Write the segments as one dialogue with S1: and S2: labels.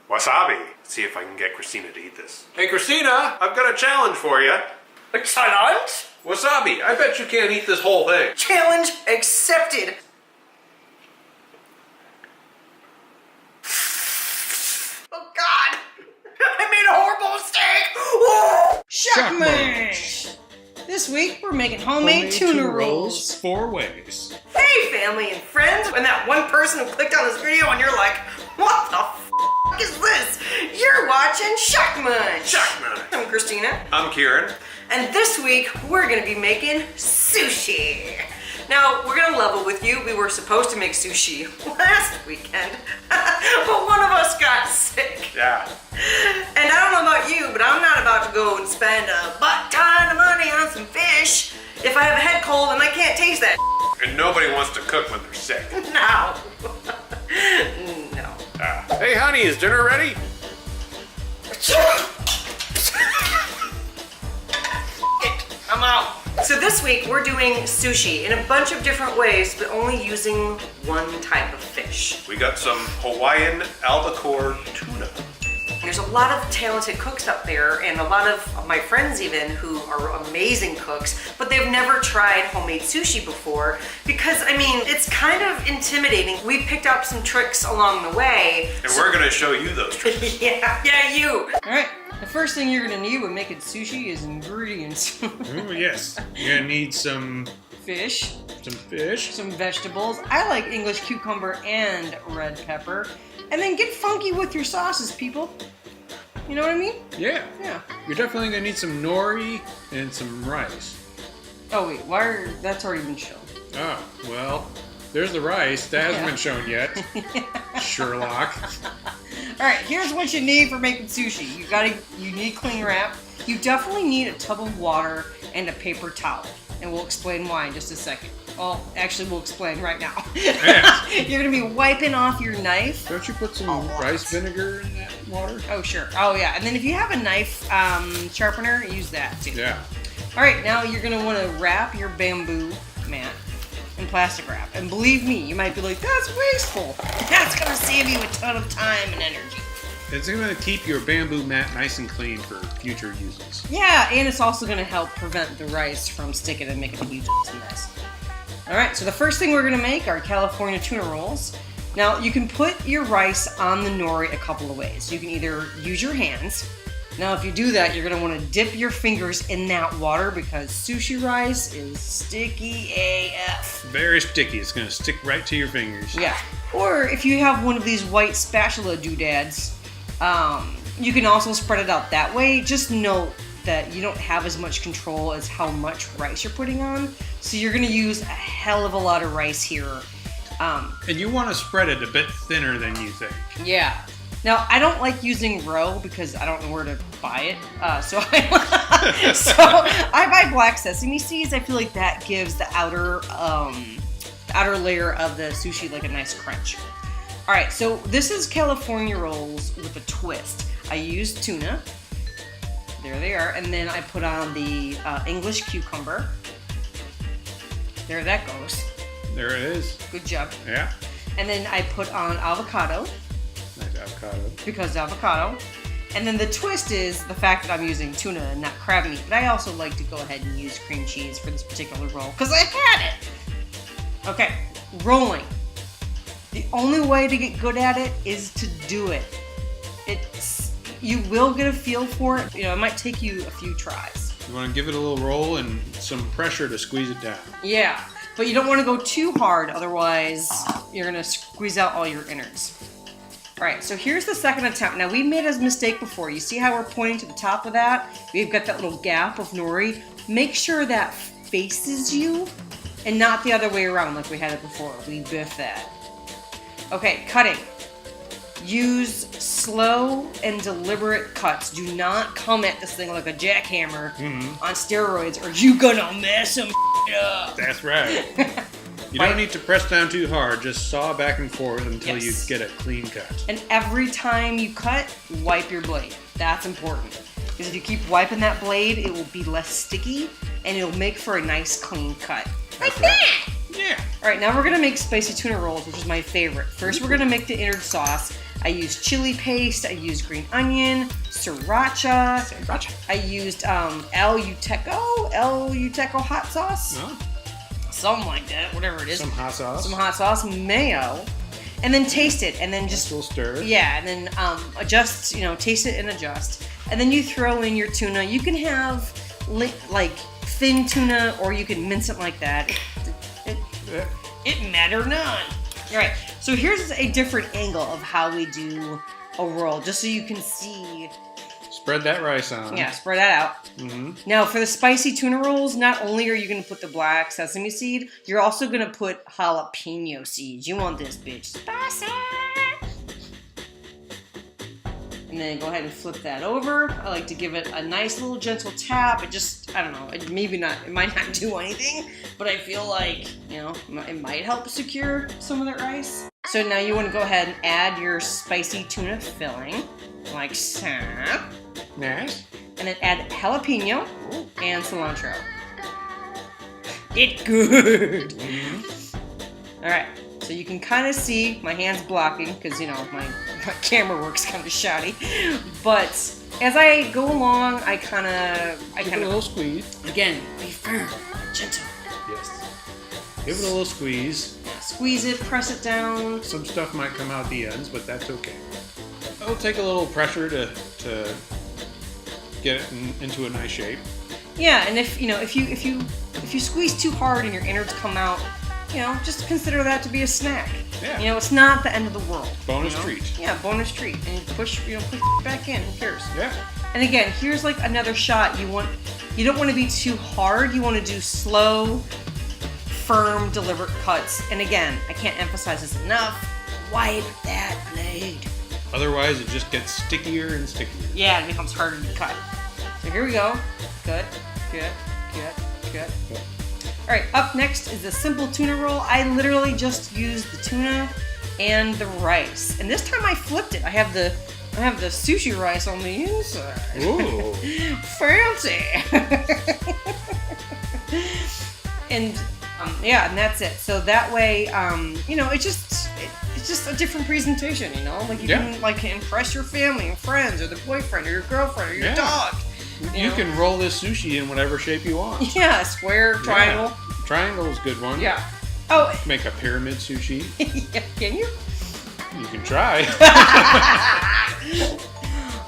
S1: wasabi. Let's see if I can get Christina to eat this. Hey Christina, I've got a challenge for you.
S2: A challenge?
S1: Wasabi, I bet you can't eat this whole thing.
S2: Challenge accepted. Oh God! I made a horrible mistake! Whoa!
S3: Shock Munch! This week we're making homemade tuna rolls
S4: 4 ways.
S2: Hey family and friends! And that one person who clicked on this video and you're like, what the f is this? You're watching Shock Munch!
S1: Shock Munch.
S2: I'm Christina.
S1: I'm Kieran.
S2: And this week we're gonna be making sushi. Now, we're gonna level with you. We were supposed to make sushi last weekend, but one of us got sick.
S1: Yeah.
S2: And I don't know about you, but I'm not about to go and spend a butt ton of money on some fish if I have a head cold and I can't taste that.
S1: And nobody wants to cook when they're sick.
S2: No. No.
S1: Hey honey, is dinner ready?
S2: I'm out. So this week we're doing sushi in a bunch of different ways, but only using one type of fish.
S1: We got some Hawaiian albacore tuna.
S2: There's a lot of talented cooks out there, and a lot of my friends even who are amazing cooks, but they've never tried homemade sushi before because, I mean, it's kind of intimidating. We picked up some tricks along the way.
S1: And we're gonna show you those tricks.
S2: Yeah, you.
S3: Alright, the first thing you're gonna need when making sushi is ingredients.
S4: Oh yes, you're gonna need some
S3: Fish,
S4: fish.
S3: some vegetables. I like English cucumber and red pepper. And then get funky with your sauces, people. You know what I mean?
S4: Yeah.
S3: Yeah.
S4: You're definitely gonna need some nori and some rice.
S3: Oh wait, that's already been shown.
S4: Oh, well, there's the rice. That hasn't been shown yet. Sherlock.
S3: Alright, here's what you need for making sushi. You need cling wrap. You definitely need a tub of water and a paper towel. And we'll explain why in just a second. Well, actually, we'll explain right now.
S4: Yeah.
S3: You're gonna be wiping off your knife.
S4: Don't you put some rice vinegar in that water?
S3: Oh, sure. Oh, yeah. And then if you have a knife sharpener, use that too.
S4: Yeah.
S3: All right, now you're gonna want to wrap your bamboo mat in plastic wrap. And believe me, you might be like, that's wasteful. That's gonna save you a ton of time and energy.
S4: It's gonna keep your bamboo mat nice and clean for future uses.
S3: Yeah, and it's also gonna help prevent the rice from sticking and making a huge mess. All right, so the first thing we're gonna make are California tuna rolls. Now, you can put your rice on the nori a couple of ways. You can either use your hands. Now, if you do that, you're gonna wanna dip your fingers in that water because sushi rice is sticky AF.
S4: Very sticky. It's gonna stick right to your fingers.
S3: Yeah. Or if you have one of these white spatula doodads, you can also spread it out that way. Just note that you don't have as much control as how much rice you're putting on. So you're gonna use a hell of a lot of rice here.
S4: And you want to spread it a bit thinner than you think.
S3: Yeah. Now, I don't like using roe because I don't know where to buy it. So I buy black sesame seeds. I feel like that gives the outer layer of the sushi like a nice crunch. All right, so this is California rolls with a twist. I used tuna. There they are. And then I put on the English cucumber. There that goes.
S4: There it is.
S3: Good job.
S4: Yeah.
S3: And then I put on avocado.
S4: Nice avocado.
S3: Because avocado. And then the twist is the fact that I'm using tuna and not crab meat. But I also like to go ahead and use cream cheese for this particular roll because I had it. Okay, rolling. The only way to get good at it is to do it. You will get a feel for it. You know, it might take you a few tries.
S4: You want to give it a little roll and some pressure to squeeze it down.
S3: Yeah, but you don't want to go too hard, otherwise you're gonna squeeze out all your innards. All right, so here's the second attempt. Now, we made a mistake before. You see how we're pointing to the top of that? We've got that little gap of nori. Make sure that faces you and not the other way around like we had it before. We biffed that. Okay, cutting. Use slow and deliberate cuts. Do not come at this thing like a jackhammer on steroids or you gonna mess them up.
S4: That's right. You don't need to press down too hard. Just saw back and forth until you get a clean cut.
S3: And every time you cut, wipe your blade. That's important. Because if you keep wiping that blade, it will be less sticky and it'll make for a nice clean cut. Like that!
S4: Yeah.
S3: Alright, now we're gonna make spicy tuna rolls, which is my favorite. First, we're gonna make the innard sauce. I used chili paste. I used green onion, sriracha. I used El Uteco hot sauce.
S4: Oh.
S3: Something like that, whatever it is.
S4: Some hot sauce.
S3: Mayo. And then taste it, and then just...
S4: A little stir.
S3: Yeah, and then adjust, taste it and adjust. And then you throw in your tuna. You can have, like, thin tuna, or you can mince it like that. It matter none. All right, so here's a different angle of how we do a roll, just so you can see.
S4: Spread that rice on.
S3: Yeah, spread that out.
S4: Mm-hmm.
S3: Now, for the spicy tuna rolls, not only are you going to put the black sesame seed, you're also going to put jalapeno seeds. You want this bitch spicy. And then go ahead and flip that over. I like to give it a nice little gentle tap. It just, I don't know, it might not do anything, but I feel like, it might help secure some of that rice. So now you want to go ahead and add your spicy tuna filling, like so.
S4: Nice.
S3: And then add jalapeno and cilantro. It's good. Mm-hmm. All right, so you can kind of see my hands blocking because my camera work's kind of shoddy. But as I go along, I kind of
S4: Give it a little squeeze.
S3: Again, be firm, gentle.
S4: Yes. Give it a little squeeze.
S3: Yeah, squeeze it, press it down.
S4: Some stuff might come out the ends, but that's okay. It'll take a little pressure to get it into a nice shape.
S3: Yeah, and if you squeeze too hard and your innards come out, just consider that to be a snack.
S4: Yeah.
S3: It's not the end of the world.
S4: Bonus treat.
S3: Yeah, bonus treat. And you push back in. Who cares?
S4: Yeah.
S3: And again, here's like another shot. You don't want to be too hard. You want to do slow, firm, deliberate cuts. And again, I can't emphasize this enough. Wipe that blade.
S4: Otherwise, it just gets stickier and stickier.
S3: Yeah, it becomes harder to cut. So here we go. Good. All right, up next is the simple tuna roll. I literally just used the tuna and the rice. And this time I flipped it. I have the sushi rice on the inside.
S4: Ooh.
S3: Fancy. And and that's it. So that way, it's just a different presentation, Like you can impress your family and friends or the boyfriend or your girlfriend or your dog.
S4: You can roll this sushi in whatever shape you want.
S3: Yeah, square, triangle.
S4: Yeah. Triangle is a good one.
S3: Yeah. Oh.
S4: Make a pyramid sushi.
S3: Yeah, can you?
S4: You can try.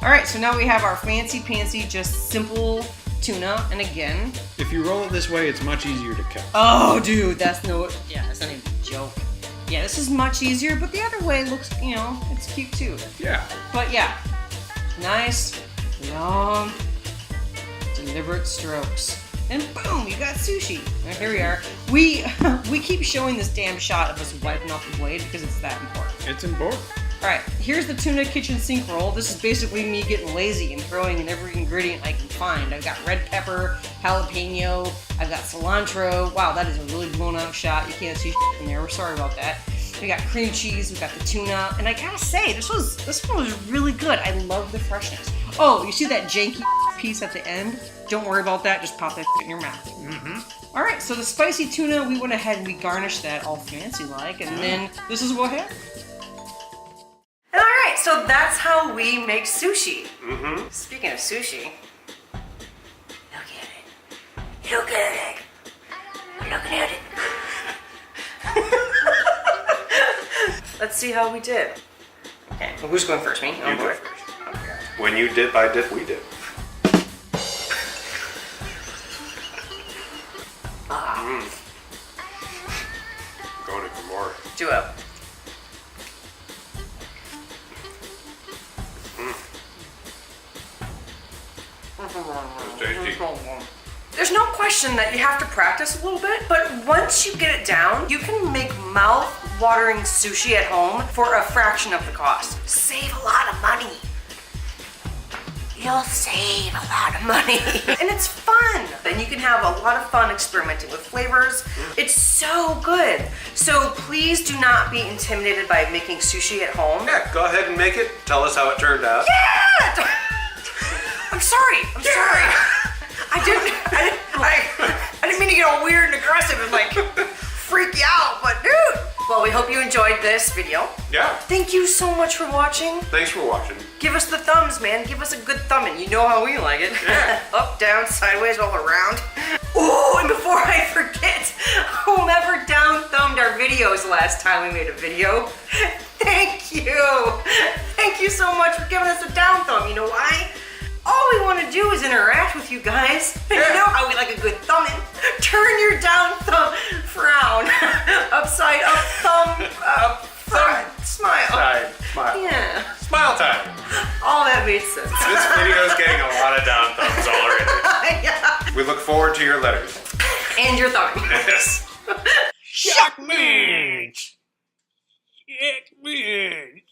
S3: All right, so now we have our fancy, just simple tuna. And again,
S4: if you roll it this way, it's much easier to cut.
S3: Oh, dude, that's not even a joke. Yeah, this is much easier, but the other way looks, it's cute too.
S4: Yeah.
S3: But yeah, nice, long, deliberate strokes. And boom, you got sushi. And here we are. We keep showing this damn shot of us wiping off the blade because it's that important.
S4: It's important.
S3: All right, here's the tuna kitchen sink roll. This is basically me getting lazy and throwing in every ingredient I can find. I've got red pepper, jalapeno, I've got cilantro. Wow, that is a really blown out shot. You can't see shit in there. We're sorry about that. We got cream cheese, we got the tuna, and I gotta say, this one was really good. I love the freshness. Oh, you see that janky piece at the end? Don't worry about that, just pop that in your mouth.
S4: Mm-hmm.
S3: All right, so the spicy tuna, we went ahead and we garnished that all fancy-like, and then this is what happened.
S2: And all right, so that's how we make sushi.
S1: Mm-hmm.
S2: Speaking of sushi, look at it. I'm looking at it. Let's see how we did. Okay, well, who's going first? Me?
S1: You go first. When you dip, I dip, we dip. Going in for more.
S2: Do it.
S1: It's tasty.
S2: There's no question that you have to practice a little bit, but once you get it down, you can make mouth-watering sushi at home for a fraction of the cost. Save a lot of money. You'll save a lot of money. And it's fun. And you can have a lot of fun experimenting with flavors. It's so good. So please do not be intimidated by making sushi at home.
S1: Yeah, go ahead and make it. Tell us how it turned out.
S2: Yeah! I'm sorry. I didn't mean to get all weird and aggressive and like freak you out, but dude, Well, we hope you enjoyed this video.
S1: Yeah.
S2: Thank you so much for watching.
S1: Thanks for watching.
S2: Give us the thumbs, man. Give us a good thumbing. You know how we like it.
S1: Yeah.
S2: Up, down, sideways, all around. Oh, and before I forget, whomever down thumbed our videos last time we made a video, thank you. Thank you so much for giving us a down thumb. You know why? All we want to do is interact with you guys. And you know how we like a good thumbing. Turn your down thumb, frown, upside up thumb, up, front, smile.
S1: Side, smile.
S2: Yeah.
S1: Smile time.
S2: All that made sense.
S1: This video is getting a lot of down thumbs already.
S2: Yeah.
S1: We look forward to your letters.
S2: And your thumbing.
S1: Yes.
S4: Shock Munch! Shock Munch!